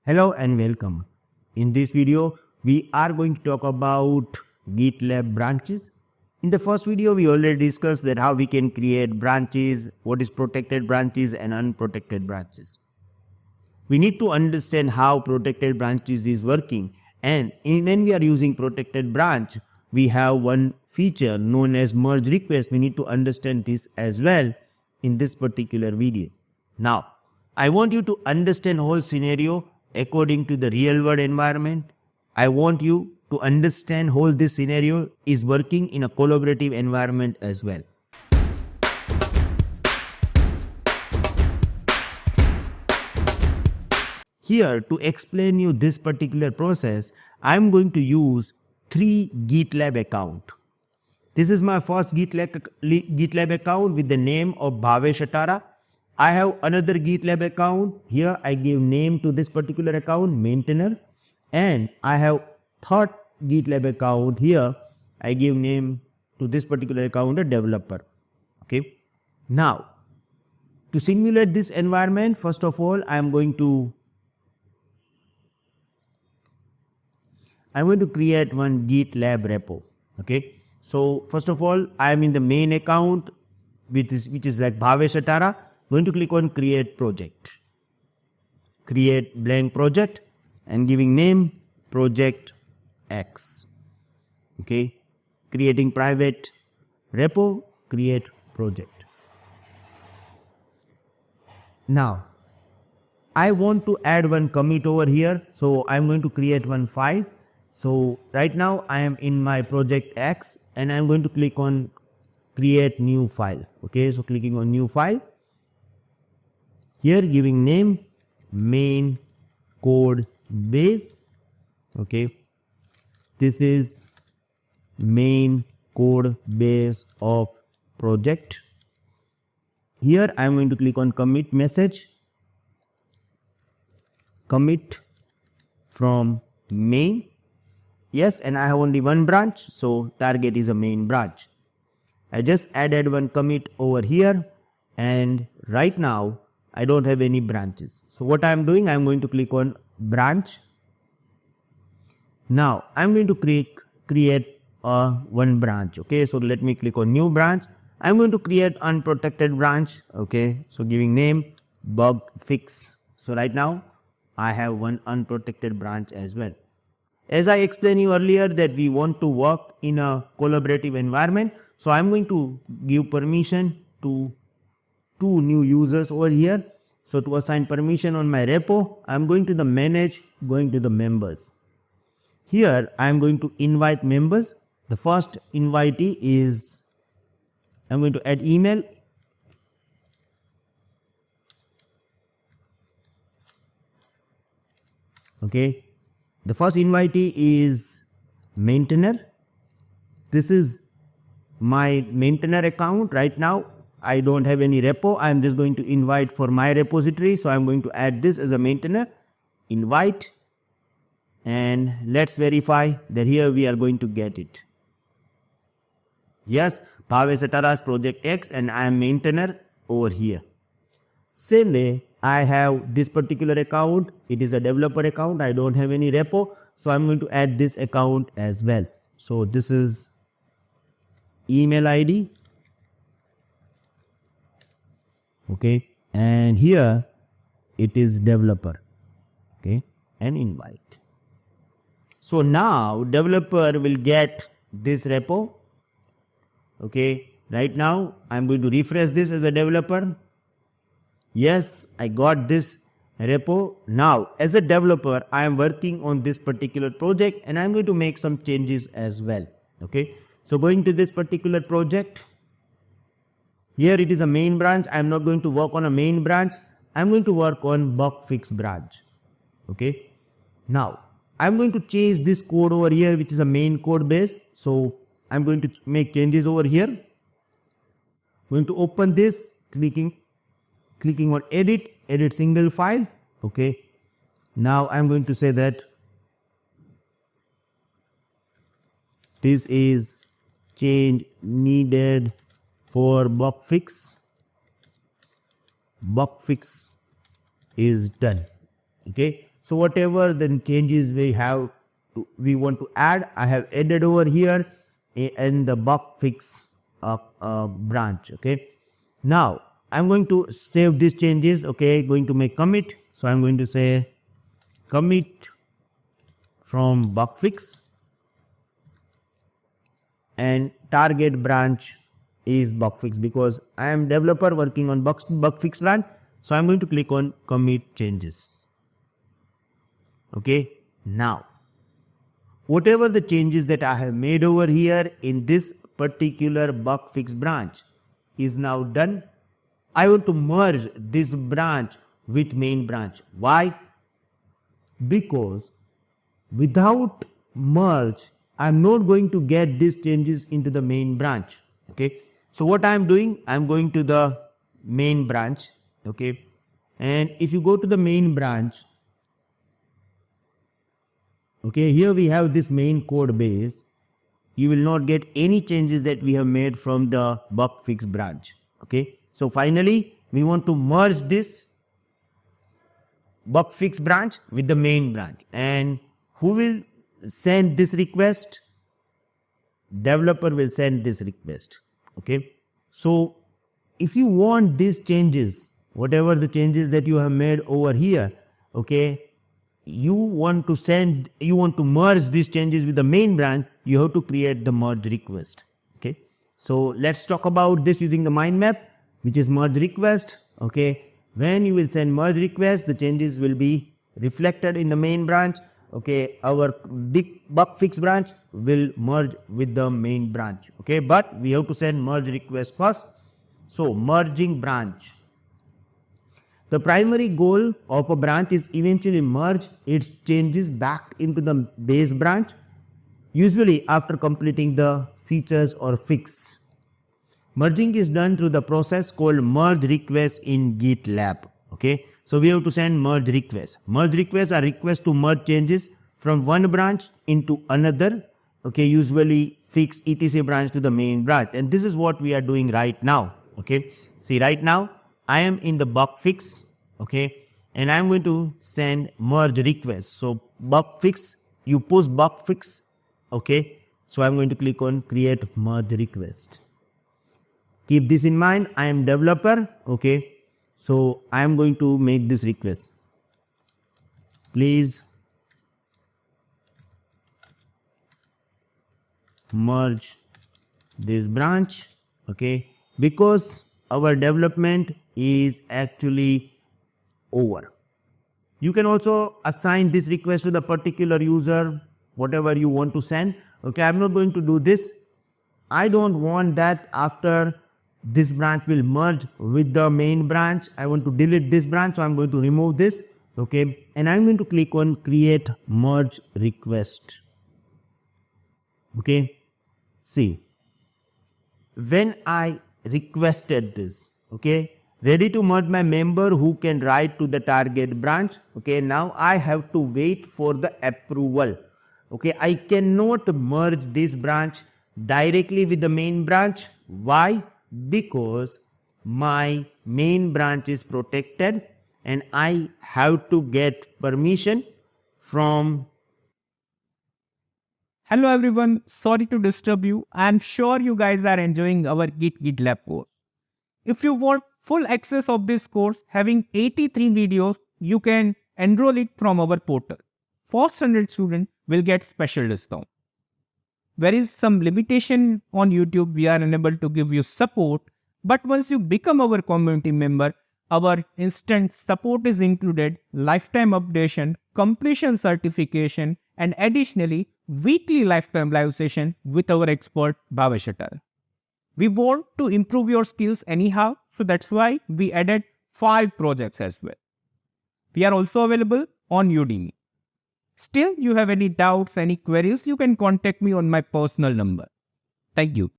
Hello and welcome. In this video, we are going to talk about GitLab branches. In the first video, we already discussed that how we can create branches, what is protected branches and unprotected branches. We need to understand how protected branches is working, and when we are using protected branch, we have one feature known as merge request. We need to understand this as well in this particular video. Now, I want you to understand whole scenario according to the real world environment. I want you to understand how this scenario is working in a collaborative environment as well. Here, to explain you this particular process, I am going to use 3 GitLab account. This is my first GitLab account with the name of Bhavesh Atara. I have another GitLab account. Here I give name to this particular account, maintainer. And I have third GitLab account. Here I give name to this particular account, a developer. Okay. Now, to simulate this environment, first of all, I am going to create one GitLab repo. Okay. So first of all, I am in the main account, which is like Bhavesh Atara. Going to click on create project. Create blank project and giving name project X. Okay. Creating private repo, create project. Now, I want to add one commit over here. So I'm going to create one file. So right now I am in my project X and I'm going to click on create new file. Okay. So clicking on new file. Here giving name main code base. Okay. This is main code base of project. Here I am going to click on commit message. Commit from main. Yes, and I have only one branch, so target is a main branch. I just added one commit over here, and right now I don't have any branches. So what I am doing, I am going to click on branch. Now I am going to create one branch. Okay, so let me click on new branch. I am going to create unprotected branch. Okay, so giving name bug fix. So right now I have one unprotected branch as well. As I explained you earlier that we want to work in a collaborative environment. So I'm going to give permission to 2 new users over here. So to assign permission on my repo, I'm going to the manage, going to the members. Here I'm going to invite members. The first invitee is, I'm going to add email. Okay. The first invitee is maintainer. This is my maintainer account. Right now, I don't have any repo. I am just going to invite for my repository. So I am going to add this as a maintainer. Invite. And let's verify that here we are going to get it. Yes, Bhavesh Atara's project X and I am maintainer over here. Same way, I have this particular account. It is a developer account. I don't have any repo. So I'm going to add this account as well. So this is email ID. Okay. And here it is developer. Okay. And invite. So now developer will get this repo. Okay. Right now I'm going to refresh this as a developer. Yes, I got this repo. Now, as a developer, I am working on this particular project and I'm going to make some changes as well. Okay. So going to this particular project. Here it is a main branch. I am not going to work on a main branch. I am going to work on bug fix branch. Okay. Now, I am going to change this code over here, which is a main code base. So I am going to make changes over here. Going to open this, clicking on edit single file. Okay. Now I'm going to say that this is change needed for bug fix. Bug fix is done. Okay. So whatever the changes we want to add, I have added over here in the bug fix branch. Okay. Now I'm going to save these changes. Okay, going to make commit. So I'm going to say commit from bug fix, and target branch is bug fix because I am developer working on bug fix branch. So I'm going to click on commit changes. Okay, now whatever the changes that I have made over here in this particular bug fix branch is now done. I want to merge this branch with main branch. Why? Because without merge, I'm not going to get these changes into the main branch. Okay. So what I'm doing, I'm going to the main branch. Okay. And if you go to the main branch, okay, here we have this main code base. You will not get any changes that we have made from the bug fix branch. Okay. So finally, we want to merge this bug fix branch with the main branch. And who will send this request? Developer will send this request. Okay. So if you want these changes, whatever the changes that you have made over here, okay, you want to merge these changes with the main branch, you have to create the merge request. Okay. So let's talk about this using the mind map, which is merge request. Okay. When you will send merge request, the changes will be reflected in the main branch. Okay. Our big bug fix branch will merge with the main branch. Okay. But we have to send merge request first. So merging branch. The primary goal of a branch is eventually merge its changes back into the base branch, usually after completing the features or fix. Merging is done through the process called merge request in GitLab. Okay, so we have to send merge requests. Merge requests are requests to merge changes from one branch into another. Okay, usually fix etc branch to the main branch, and this is what we are doing right now. Okay, see, right now I am in the bug fix. Okay, and I'm going to send merge request. So bug fix, you push bug fix. Okay, so I'm going to click on create merge request. Keep this in mind, I am developer. Okay, so I am going to make this request. Please merge this branch. Okay, because our development is actually over. You can also assign this request to the particular user, whatever you want to send. Okay, I'm not going to do this. I don't want that after this branch will merge with the main branch. I want to delete this branch, so I'm going to remove this. Okay, and I'm going to click on create merge request. Okay, see, when I requested this, okay, ready to merge my member who can write to the target branch. Okay, now I have to wait for the approval. Okay, I cannot merge this branch directly with the main branch. Why? Because my main branch is protected and I have to get permission from. Hello everyone, sorry to disturb you. I am sure you guys are enjoying our GitLab course. If you want full access of this course having 83 videos, you can enroll it from our portal. First 100 students will get special discount. There is some limitation on YouTube, we are unable to give you support, but once you become our community member, our instant support is included, lifetime updation, completion certification, and additionally weekly lifetime live session with our expert Bhavesh Atal. We want to improve your skills anyhow, so that's why we added 5 projects as well. We are also available on Udemy. Still, you have any doubts, any queries, you can contact me on my personal number. Thank you.